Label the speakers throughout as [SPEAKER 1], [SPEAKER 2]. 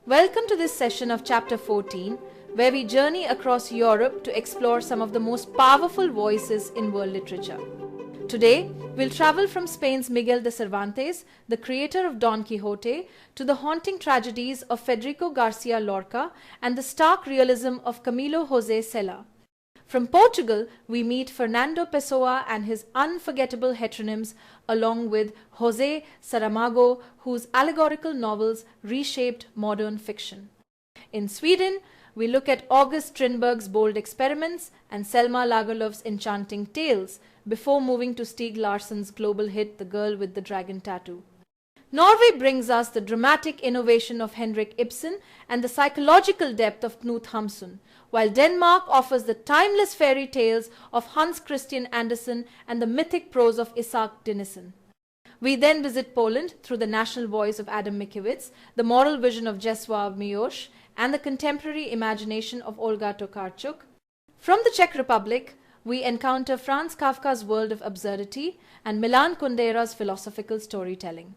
[SPEAKER 1] Welcome to this session of Chapter 14, where we journey across Europe to explore some of the most powerful voices in world literature. Today, we'll travel from Spain's Miguel de Cervantes, the creator of Don Quixote, to the haunting tragedies of Federico García Lorca and the stark realism of Camilo José Cela. From Portugal, we meet Fernando Pessoa and his unforgettable heteronyms, along with José Saramago, whose allegorical novels reshaped modern fiction. In Sweden, we look at August Strindberg's bold experiments and Selma Lagerlöf's enchanting tales, before moving to Stieg Larsson's global hit The Girl with the Dragon Tattoo. Norway brings us the dramatic innovation of Henrik Ibsen and the psychological depth of Knut Hamsun, while Denmark offers the timeless fairy tales of Hans Christian Andersen and the mythic prose of Isaac Dinesen. We then visit Poland through the national voice of Adam Mickiewicz, the moral vision of Czesław Miłosz, and the contemporary imagination of Olga Tokarczuk. From the Czech Republic, we encounter Franz Kafka's world of absurdity and Milan Kundera's philosophical storytelling.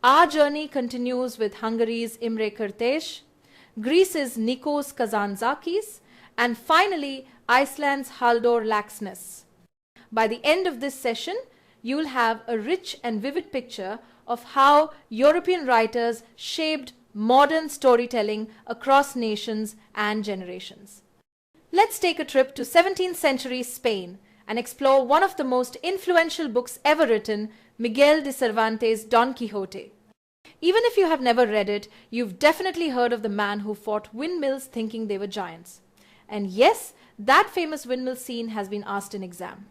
[SPEAKER 1] Our journey continues with Hungary's Imre Kertész, Greece's Nikos Kazantzakis, and finally Iceland's Halldór Laxness. By the end of this session, you will have a rich and vivid picture of how European writers shaped modern storytelling across nations and generations. Let's take a trip to 17th century Spain and explore one of the most influential books ever written, Miguel de Cervantes' Don Quixote. Even if you have never read it, you've definitely heard of the man who fought windmills thinking they were giants. And yes, that famous windmill scene has been asked in exam.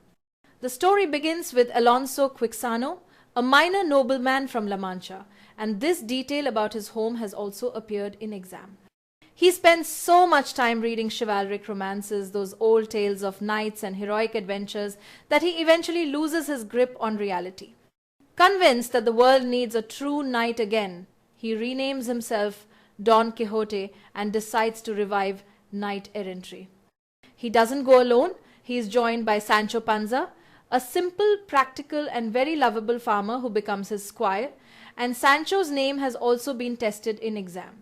[SPEAKER 1] The story begins with Alonso Quixano, a minor nobleman from La Mancha, and this detail about his home has also appeared in exam. He spends so much time reading chivalric romances, those old tales of knights and heroic adventures, that he eventually loses his grip on reality. Convinced that the world needs a true knight again, he renames himself Don Quixote and decides to revive knight-errantry. He doesn't go alone. He is joined by Sancho Panza, a simple, practical and very lovable farmer who becomes his squire, and Sancho's name has also been tested in exam.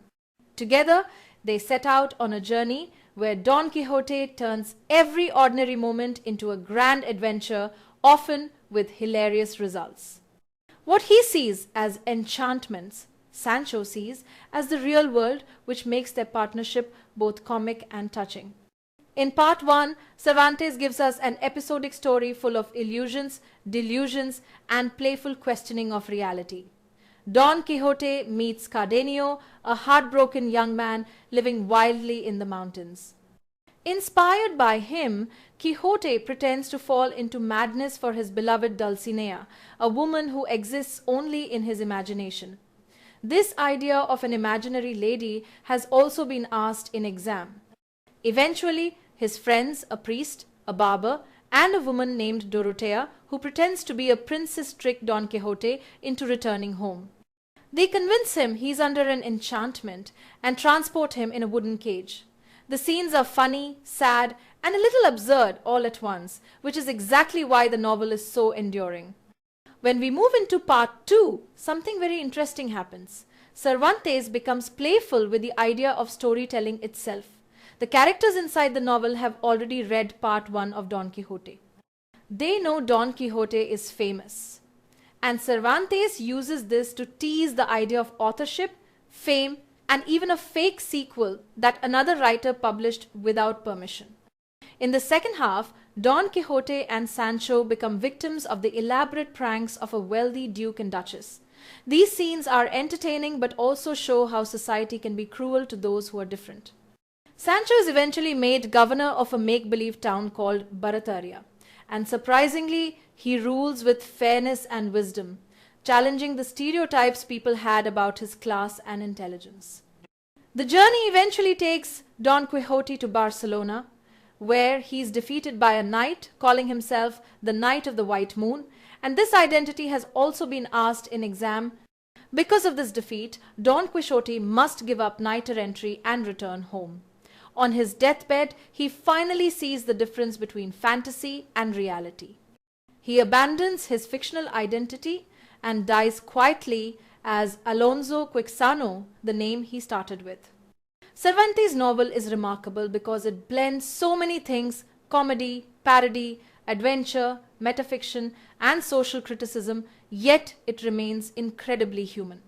[SPEAKER 1] Together, they set out on a journey where Don Quixote turns every ordinary moment into a grand adventure, often with hilarious results. What he sees as enchantments, Sancho sees as the real world, which makes their partnership both comic and touching. In part 1, Cervantes gives us an episodic story full of illusions, delusions, and playful questioning of reality. Don Quixote meets Cardenio, a heartbroken young man living wildly in the mountains. Inspired by him, Quixote pretends to fall into madness for his beloved Dulcinea, a woman who exists only in his imagination. This idea of an imaginary lady has also been asked in exam. Eventually, his friends, a priest, a barber, and a woman named Dorothea, who pretends to be a princess, trick Don Quixote into returning home. They convince him he's under an enchantment and transport him in a wooden cage. The scenes are funny, sad, and a little absurd all at once, which is exactly why the novel is so enduring. When we move into part 2, something very interesting happens. Cervantes becomes playful with the idea of storytelling itself. The characters inside the novel have already read part 1 of Don Quixote. They know Don Quixote is famous. And Cervantes uses this to tease the idea of authorship, fame, and even a fake sequel that another writer published without permission. In the second half, Don Quixote and Sancho become victims of the elaborate pranks of a wealthy duke and duchess. These scenes are entertaining but also show how society can be cruel to those who are different. Sancho is eventually made governor of a make-believe town called Barataria, and surprisingly, he rules with fairness and wisdom, challenging the stereotypes people had about his class and intelligence. The journey eventually takes Don Quixote to Barcelona, where he is defeated by a knight calling himself the Knight of the White Moon, and this identity has also been asked in exam. Because of this defeat, Don Quixote must give up knight-errantry and return home. On his deathbed, he finally sees the difference between fantasy and reality. He abandons his fictional identity and dies quietly as Alonso Quixano, the name he started with. Cervantes' novel is remarkable because it blends so many things: comedy, parody, adventure, metafiction, and social criticism, yet it remains incredibly human.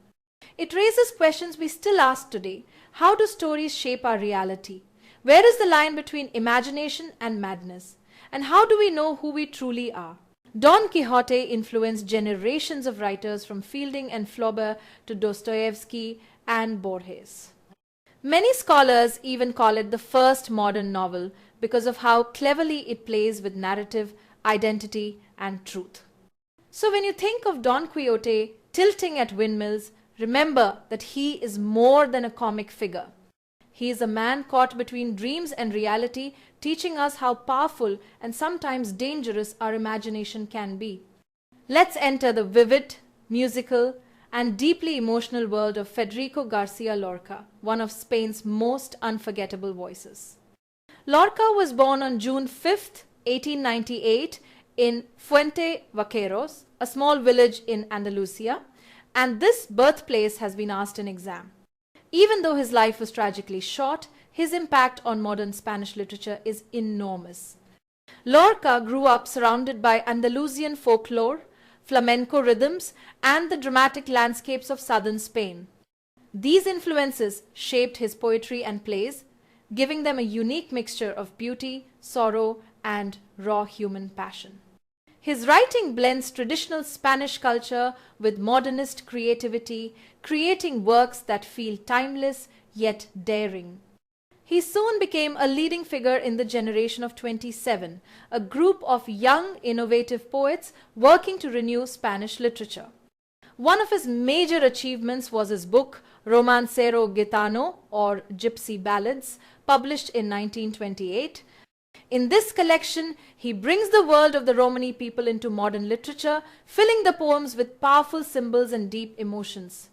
[SPEAKER 1] It raises questions we still ask today. How do stories shape our reality? Where is the line between imagination and madness? And how do we know who we truly are? Don Quixote influenced generations of writers from Fielding and Flaubert to Dostoevsky and Borges. Many scholars even call it the first modern novel because of how cleverly it plays with narrative, identity, and truth. So when you think of Don Quixote tilting at windmills, remember that he is more than a comic figure. He is a man caught between dreams and reality, teaching us how powerful and sometimes dangerous our imagination can be. Let's enter the vivid, musical, and deeply emotional world of Federico García Lorca, one of Spain's most unforgettable voices. Lorca was born on June 5, 1898 in Fuente Vaqueros, a small village in Andalusia, and this birthplace has been asked in exam. Even though his life was tragically short, his impact on modern Spanish literature is enormous. Lorca grew up surrounded by Andalusian folklore, flamenco rhythms, and the dramatic landscapes of southern Spain. These influences shaped his poetry and plays, giving them a unique mixture of beauty, sorrow, and raw human passion. His writing blends traditional Spanish culture with modernist creativity, creating works that feel timeless yet daring. He soon became a leading figure in the generation of 27, a group of young, innovative poets working to renew Spanish literature. One of his major achievements was his book Romancero Gitano, or Gypsy Ballads, published in 1928. In this collection, he brings the world of the Romani people into modern literature, filling the poems with powerful symbols and deep emotions.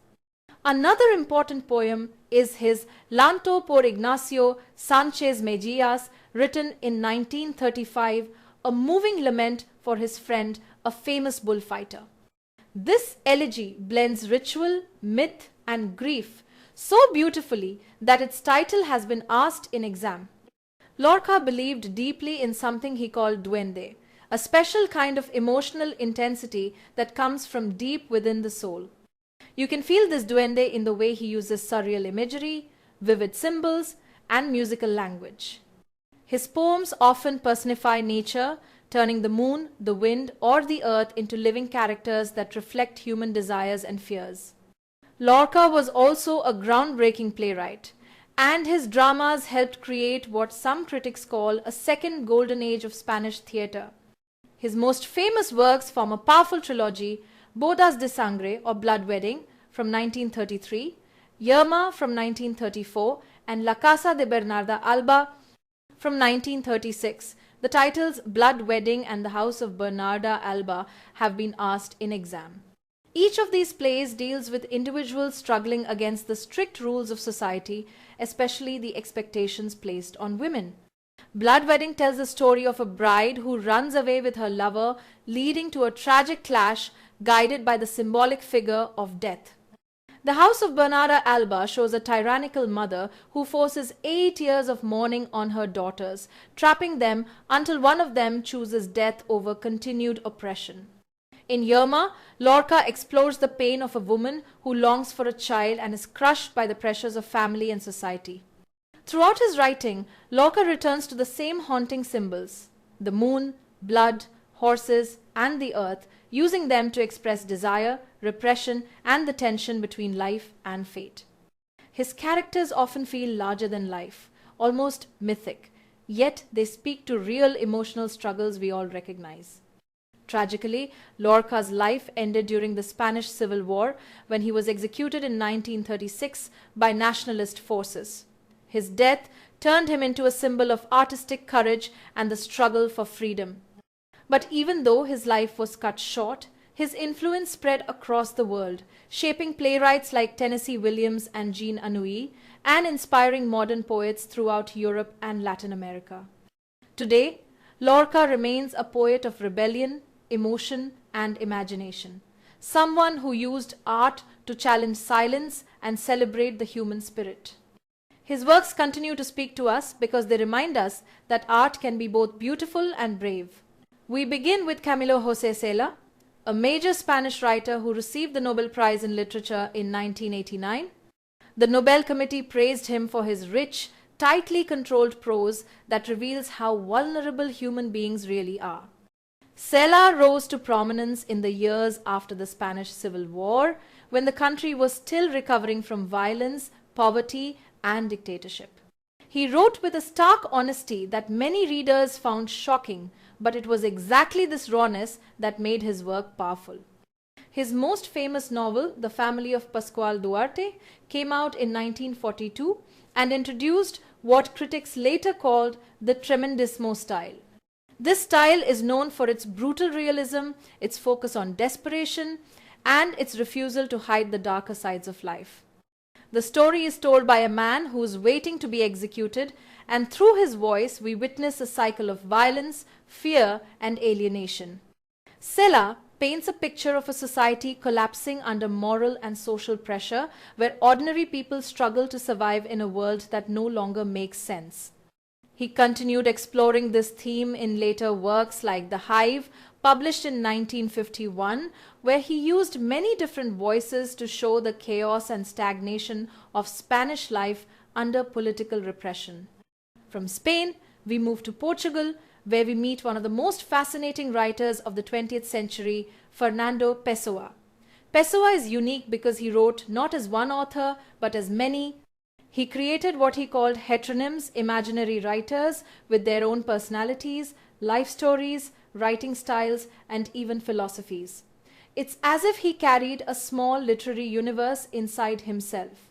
[SPEAKER 1] Another important poem is his Lanto por Ignacio Sánchez Mejías, written in 1935, a moving lament for his friend, a famous bullfighter. This elegy blends ritual, myth, and grief so beautifully that its title has been asked in exam. Lorca believed deeply in something he called duende, a special kind of emotional intensity that comes from deep within the soul. You can feel this duende in the way he uses surreal imagery, vivid symbols, and musical language. His poems often personify nature, turning the moon, the wind, or the earth into living characters that reflect human desires and fears. Lorca was also a groundbreaking playwright, and his dramas helped create what some critics call a second golden age of Spanish theatre. His most famous works form a powerful trilogy: Bodas de Sangre, or Blood Wedding, from 1933, Yerma from 1934, and La Casa de Bernarda Alba from 1936. The titles Blood Wedding and The House of Bernarda Alba have been asked in exam. Each of these plays deals with individuals struggling against the strict rules of society, especially the expectations placed on women. Blood Wedding tells the story of a bride who runs away with her lover, leading to a tragic clash guided by the symbolic figure of death. The House of Bernarda Alba shows a tyrannical mother who forces 8 years of mourning on her daughters, trapping them until one of them chooses death over continued oppression. In Yerma, Lorca explores the pain of a woman who longs for a child and is crushed by the pressures of family and society. Throughout his writing, Lorca returns to the same haunting symbols: the moon, blood, horses, and the earth, using them to express desire, repression, and the tension between life and fate. His characters often feel larger than life, almost mythic, yet they speak to real emotional struggles we all recognize. Tragically, Lorca's life ended during the Spanish Civil War when he was executed in 1936 by nationalist forces. His death turned him into a symbol of artistic courage and the struggle for freedom. But even though his life was cut short, his influence spread across the world, shaping playwrights like Tennessee Williams and Jean Anouilh, and inspiring modern poets throughout Europe and Latin America. Today, Lorca remains a poet of rebellion, emotion, and imagination. someone who used art to challenge silence and celebrate the human spirit. His works continue to speak to us because they remind us that art can be both beautiful and brave. We begin with Camilo José Cela, a major Spanish writer who received the Nobel Prize in Literature in 1989. The Nobel Committee praised him for his rich, tightly controlled prose that reveals how vulnerable human beings really are. Cela rose to prominence in the years after the Spanish Civil War, when the country was still recovering from violence, poverty, and dictatorship. He wrote with a stark honesty that many readers found shocking, but it was exactly this rawness that made his work powerful. His most famous novel, The Family of Pascual Duarte, came out in 1942 and introduced what critics later called the tremendismo style. This style is known for its brutal realism, its focus on desperation, and its refusal to hide the darker sides of life. The story is told by a man who is waiting to be executed, and through his voice we witness a cycle of violence, fear, and alienation. Cela paints a picture of a society collapsing under moral and social pressure, where ordinary people struggle to survive in a world that no longer makes sense. He continued exploring this theme in later works like The Hive, published in 1951, where he used many different voices to show the chaos and stagnation of Spanish life under political repression. From Spain, we move to Portugal, where we meet one of the most fascinating writers of the 20th century, Fernando Pessoa. Pessoa is unique because he wrote not as one author, but as many. He created what he called heteronyms, imaginary writers with their own personalities, life stories, writing styles, and even philosophies. It's as if he carried a small literary universe inside himself.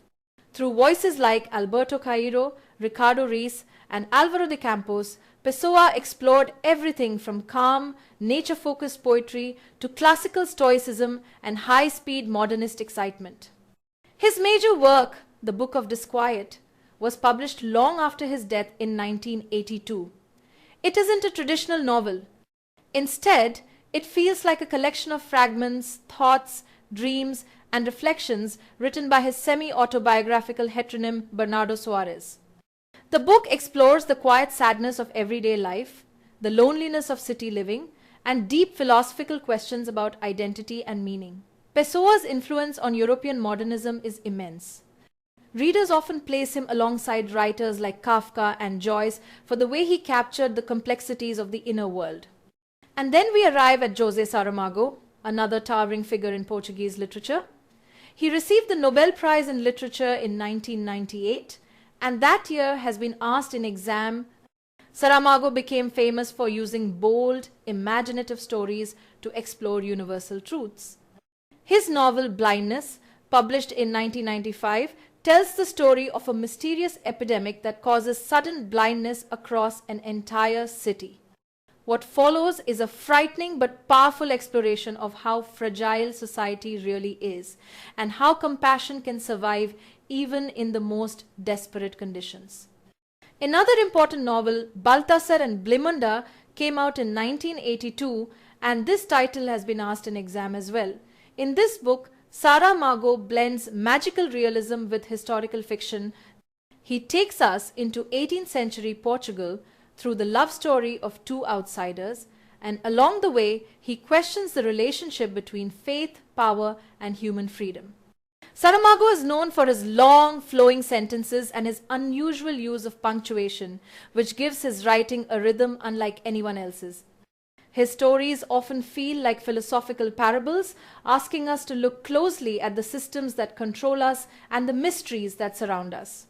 [SPEAKER 1] Through voices like Alberto Cairo, Ricardo Reis, and Álvaro de Campos, Pessoa explored everything from calm, nature-focused poetry to classical stoicism and high-speed modernist excitement. His major work, The Book of Disquiet, was published long after his death in 1982. It isn't a traditional novel. Instead, it feels like a collection of fragments, thoughts, dreams, and reflections written by his semi-autobiographical heteronym Bernardo Soares. The book explores the quiet sadness of everyday life, the loneliness of city living, and deep philosophical questions about identity and meaning. Pessoa's influence on European modernism is immense. Readers often place him alongside writers like Kafka and Joyce for the way he captured the complexities of the inner world. And then we arrive at José Saramago, another towering figure in Portuguese literature. He received the Nobel Prize in Literature in 1998, and that year has been asked in exam. Saramago became famous for using bold, imaginative stories to explore universal truths. His novel Blindness, published in 1995, tells the story of a mysterious epidemic that causes sudden blindness across an entire city. What follows is a frightening but powerful exploration of how fragile society really is and how compassion can survive even in the most desperate conditions. Another important novel, Baltasar and Blimunda, came out in 1982, and this title has been asked in exam as well. In this book, Saramago blends magical realism with historical fiction. He takes us into 18th century Portugal through the love story of two outsiders, and along the way, he questions the relationship between faith, power, and human freedom. Saramago is known for his long, flowing sentences and his unusual use of punctuation, which gives his writing a rhythm unlike anyone else's. His stories often feel like philosophical parables, asking us to look closely at the systems that control us and the mysteries that surround us.